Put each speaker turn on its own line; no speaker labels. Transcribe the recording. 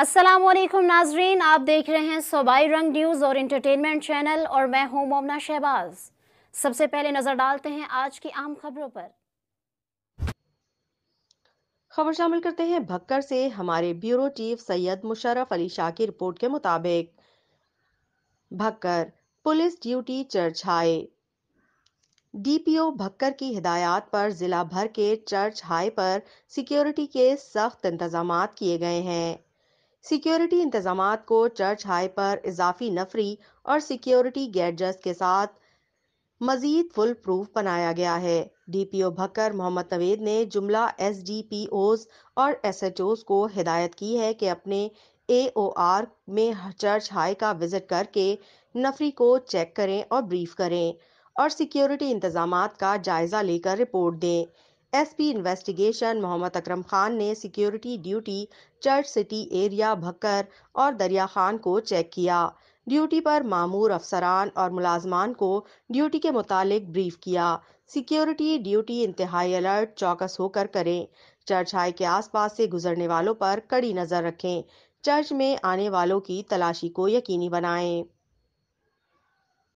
अस्सलाम वालेकुम नाजरीन, आप देख रहे हैं सूबाई रंग न्यूज़ और इंटरटेनमेंट चैनल और मैं हूं मोमना शहबाज। सबसे पहले नजर डालते हैं आज की अहम खबरों पर।
खबर शामिल करते हैं भक्कर से। हमारे ब्यूरो चीफ सैयद मुशर्रफ अली शाह की रिपोर्ट के मुताबिक भक्कर पुलिस ड्यूटी चर्च हाई। डीपीओ भक्कर की हिदायत पर जिला भर के चर्च हाई पर सिक्योरिटी के सख्त इंतजामात किए गए हैं। सिक्योरिटी इंतजामात को चर्च हाई पर इजाफी नफरी और सिक्योरिटी गैजेट्स के साथ मजीद फुल प्रूफ बनाया गया है। डीपीओ भक्कर मोहम्मद नवेद ने जुमला एसडीपीओज और एसएचओज को हिदायत की है कि अपने एओआर में चर्च हाई का विजिट करके नफरी को चेक करें और ब्रीफ करें और सिक्योरिटी इंतजामात का जायजा लेकर रिपोर्ट दें। एसपी इन्वेस्टिगेशन मोहम्मद अकरम खान ने security duty church city area Bhakkar और दरिया खान को चेक किया। ड्यूटी पर मामूर अफसरान और मुलाजमान को ड्यूटी के मुतालिक ब्रीफ किया। सिक्योरिटी ड्यूटी इंतहाई अलर्ट चौकस होकर करें। चर्च हाई के आसपास से गुजरने वालों पर कड़ी नजर रखें। चर्च में आने वालों की तलाशी को यकीनी बनाएं।